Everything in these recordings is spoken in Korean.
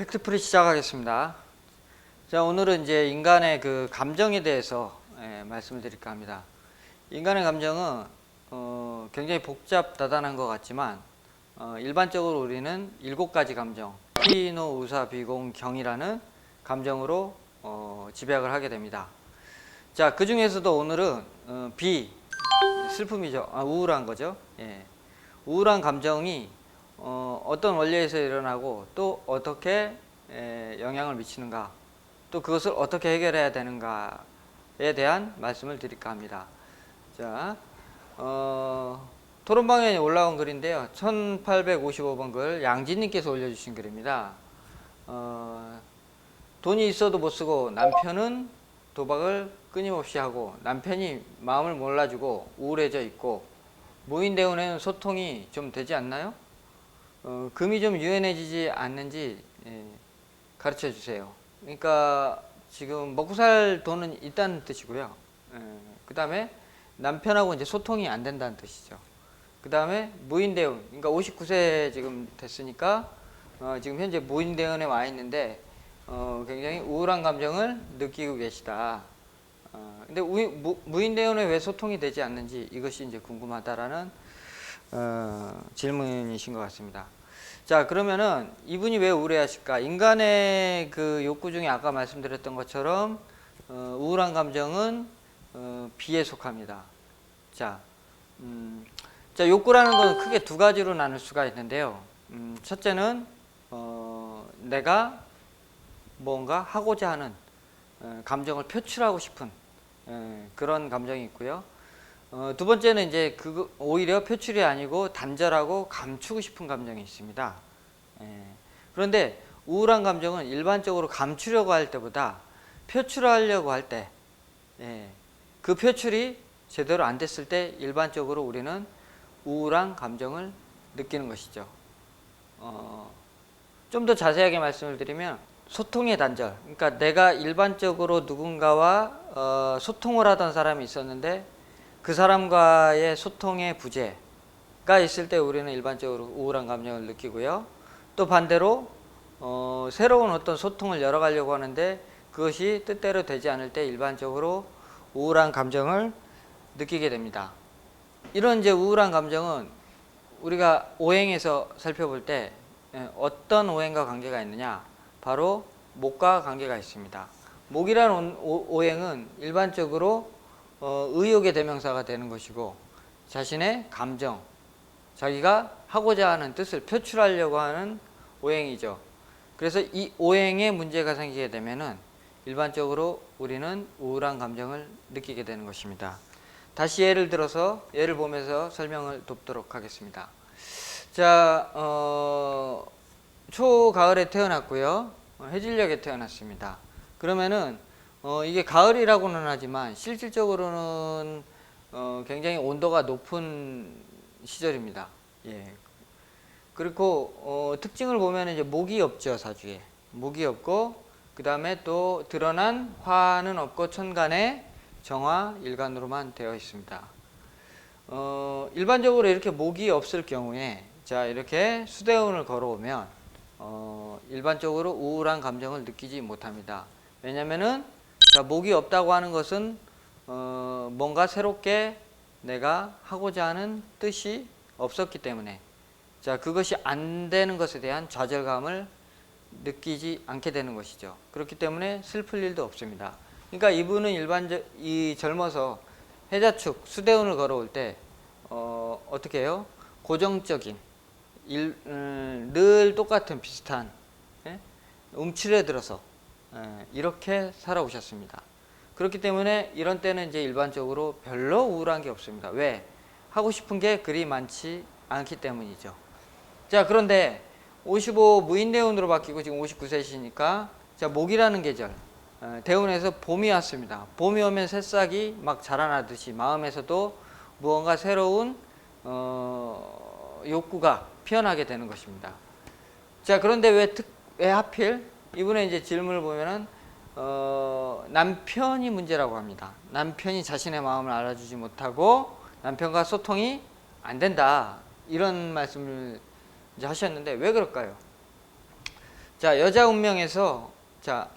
팩트풀이 시작하겠습니다. 자, 오늘은 이제 인간의 그 감정에 대해서 말씀을 드릴까 합니다. 인간의 감정은 굉장히 복잡다단한 것 같지만 일반적으로 우리는 7가지 감정, 희노, 우사, 비공, 경이라는 감정으로 집약을 하게 됩니다. 자, 그 중에서도 오늘은 슬픔이죠. 우울한 거죠. 예. 우울한 감정이 어떤 원리에서 일어나고 또 어떻게 영향을 미치는가, 또 그것을 어떻게 해결해야 되는가에 대한 말씀을 드릴까 합니다. 자, 토론방에 올라온 글인데요. 1855번 글 양진님께서 올려주신 글입니다. 돈이 있어도 못 쓰고 남편은 도박을 끊임없이 하고 남편이 마음을 몰라주고 우울해져 있고 무인대운에는 소통이 좀 되지 않나요? 금이 좀 유연해지지 않는지 가르쳐 주세요. 그러니까 지금 먹고 살 돈은 있다는 뜻이고요. 그 다음에 남편하고 이제 소통이 안 된다는 뜻이죠. 그 다음에 무인대운, 그러니까 59세 지금 됐으니까 지금 현재 무인대운에 와 있는데 굉장히 우울한 감정을 느끼고 계시다. 근데 무인대운에 왜 소통이 되지 않는지 이것이 이제 궁금하다라는 질문이신 것 같습니다. 자, 그러면은 이분이 왜 우울해하실까? 인간의 그 욕구 중에 아까 말씀드렸던 것처럼 우울한 감정은 비에 속합니다. 자, 욕구라는 건 크게 두 가지로 나눌 수가 있는데요. 첫째는 내가 뭔가 하고자 하는 감정을 표출하고 싶은 그런 감정이 있고요. 두 번째는 이제 오히려 표출이 아니고 단절하고 감추고 싶은 감정이 있습니다. 그런데 우울한 감정은 일반적으로 감추려고 할 때보다 표출하려고 할 때, 그 표출이 제대로 안 됐을 때 일반적으로 우리는 우울한 감정을 느끼는 것이죠. 좀 더 자세하게 말씀을 드리면 소통의 단절, 그러니까 내가 일반적으로 누군가와 소통을 하던 사람이 있었는데 그 사람과의 소통의 부재가 있을 때 우리는 일반적으로 우울한 감정을 느끼고요. 또 반대로 새로운 어떤 소통을 열어가려고 하는데 그것이 뜻대로 되지 않을 때 일반적으로 우울한 감정을 느끼게 됩니다. 이런 이제 우울한 감정은 우리가 오행에서 살펴볼 때 어떤 오행과 관계가 있느냐? 바로 목과 관계가 있습니다. 목이라는 오행은 일반적으로 의욕의 대명사가 되는 것이고 자신의 감정, 자기가 하고자 하는 뜻을 표출하려고 하는 오행이죠. 그래서 이 오행에 문제가 생기게 되면은 일반적으로 우리는 우울한 감정을 느끼게 되는 것입니다. 다시 예를 들어서 예를 보면서 설명을 돕도록 하겠습니다. 자, 초가을에 태어났고요. 해질녘에 태어났습니다. 그러면은 이게 가을이라고는 하지만 실질적으로는 굉장히 온도가 높은 시절입니다. 예. 그리고 특징을 보면 이제 목이 없죠, 사주에. 목이 없고 그 다음에 또 드러난 화는 없고 천간에 정화 일간으로만 되어 있습니다. 일반적으로 이렇게 목이 없을 경우에 자, 이렇게 수대운을 걸어오면 일반적으로 우울한 감정을 느끼지 못합니다. 왜냐면은 자, 목이 없다고 하는 것은 뭔가 새롭게 내가 하고자 하는 뜻이 없었기 때문에 자, 그것이 안 되는 것에 대한 좌절감을 느끼지 않게 되는 것이죠. 그렇기 때문에 슬플 일도 없습니다. 그러니까 이분은 젊어서 해자축 수대운을 걸어올 때 어떻게 해요? 고정적인 늘 똑같은 비슷한 움츠려 들어서 이렇게 살아오셨습니다. 그렇기 때문에 이런 때는 이제 일반적으로 별로 우울한 게 없습니다. 왜? 하고 싶은 게 그리 많지 않기 때문이죠. 자, 그런데 55 무인대운으로 바뀌고 지금 59세시니까 자, 목이라는 계절 대운에서 봄이 왔습니다. 봄이 오면 새싹이 막 자라나듯이 마음에서도 무언가 새로운 욕구가 피어나게 되는 것입니다. 자, 그런데 왜 하필 이분의 이제 질문을 보면은 남편이 문제라고 합니다. 남편이 자신의 마음을 알아주지 못하고 남편과 소통이 안 된다, 이런 말씀을 이제 하셨는데 왜 그럴까요? 자, 여자 운명에서 자,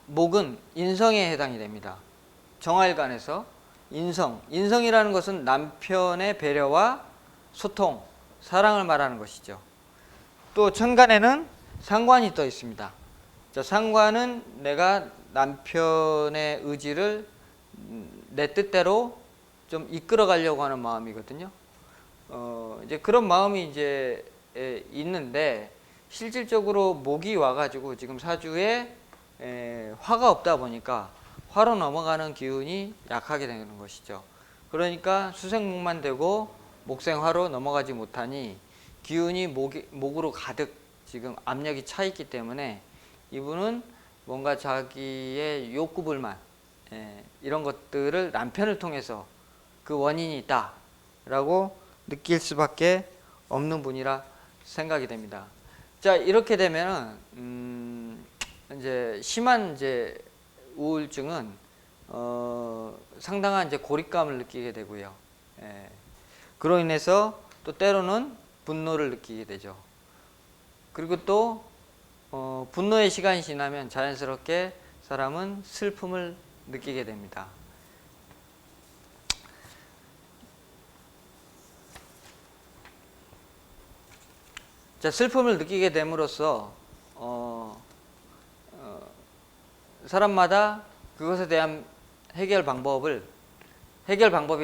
목은 인성에 해당이 됩니다. 정화일간에서 인성이라는 것은 남편의 배려와 소통, 사랑을 말하는 것이죠. 또 천간에는 상관이 떠 있습니다. 자, 상관은 내가 남편의 의지를 내 뜻대로 좀 이끌어 가려고 하는 마음이거든요. 이제 그런 마음이 이제 있는데, 실질적으로 목이 와가지고 지금 사주에 화가 없다 보니까 화로 넘어가는 기운이 약하게 되는 것이죠. 그러니까 수생목만 되고 목생화로 넘어가지 못하니 기운이 목으로 가득 지금 압력이 차 있기 때문에 이분은 뭔가 자기의 욕구불만, 이런 것들을 남편을 통해서 그 원인이 있다라고 느낄 수밖에 없는 분이라 생각이 됩니다. 자, 이렇게 되면은 이제 심한 이제 우울증은 상당한 이제 고립감을 느끼게 되고요. 그로 인해서 또 때로는 분노를 느끼게 되죠. 그리고 또 분노의 시간이 지나면 자연스럽게 사람은 슬픔을 느끼게 됩니다. 자, 슬픔을 느끼게 됨으로써 사람마다 그것에 대한 해결 방법이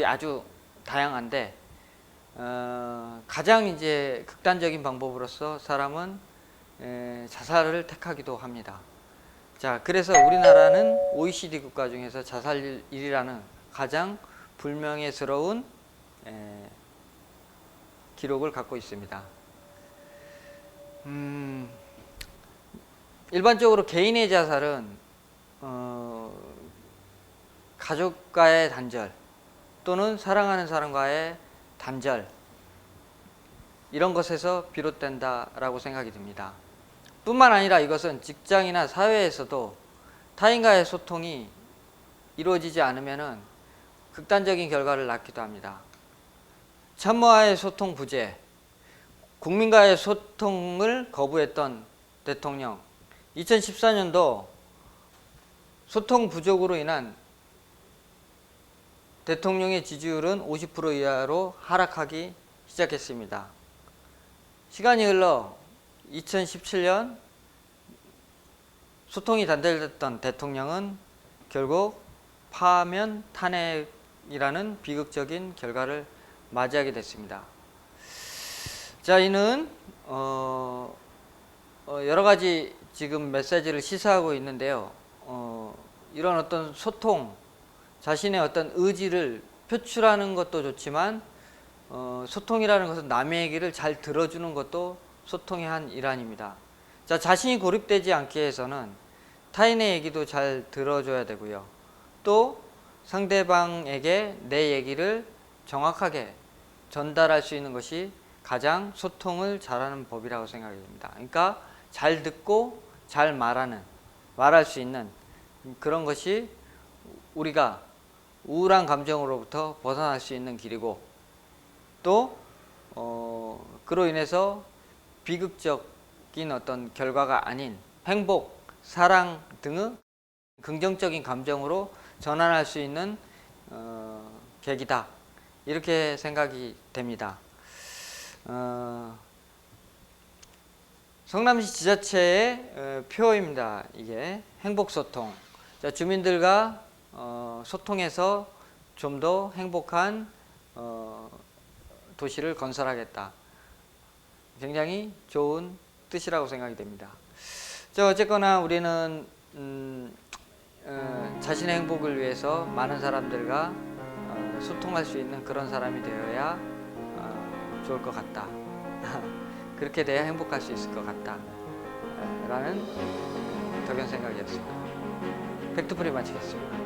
아주 다양한데, 가장 이제 극단적인 방법으로서 사람은 자살을 택하기도 합니다. 자, 그래서 우리나라는 OECD 국가 중에서 자살률이라는 가장 불명예스러운 기록을 갖고 있습니다. 일반적으로 개인의 자살은 가족과의 단절 또는 사랑하는 사람과의 단절, 이런 것에서 비롯된다라고 생각이 듭니다. 뿐만 아니라 이것은 직장이나 사회에서도 타인과의 소통이 이루어지지 않으면은 극단적인 결과를 낳기도 합니다. 참모와의 소통 부재, 국민과의 소통을 거부했던 대통령, 2014년도 소통 부족으로 인한 대통령의 지지율은 50% 이하로 하락하기 시작했습니다. 시간이 흘러 2017년 소통이 단절됐던 대통령은 결국 파면 탄핵이라는 비극적인 결과를 맞이하게 됐습니다. 자, 이는 여러 가지 지금 메시지를 시사하고 있는데요. 이런 어떤 소통, 자신의 어떤 의지를 표출하는 것도 좋지만 소통이라는 것은 남의 얘기를 잘 들어주는 것도 소통의 한 일환입니다. 자, 자신이 고립되지 않게 해서는 타인의 얘기도 잘 들어줘야 되고요. 또 상대방에게 내 얘기를 정확하게 전달할 수 있는 것이 가장 소통을 잘하는 법이라고 생각이 됩니다. 그러니까 잘 듣고 잘 말할 수 있는 그런 것이 우리가 우울한 감정으로부터 벗어날 수 있는 길이고, 또 그로 인해서 비극적인 어떤 결과가 아닌 행복, 사랑 등의 긍정적인 감정으로 전환할 수 있는 계기다, 이렇게 생각이 됩니다. 성남시 지자체의 표입니다. 이게 행복소통. 자, 주민들과 소통해서 좀 더 행복한 도시를 건설하겠다. 굉장히 좋은 뜻이라고 생각이 됩니다. 자, 어쨌거나 우리는 자신의 행복을 위해서 많은 사람들과 소통할 수 있는 그런 사람이 되어야 좋을 것 같다. 그렇게 돼야 행복할 수 있을 것 같다. 라는 덕연 생각이었습니다. 팩트풀이 마치겠습니다.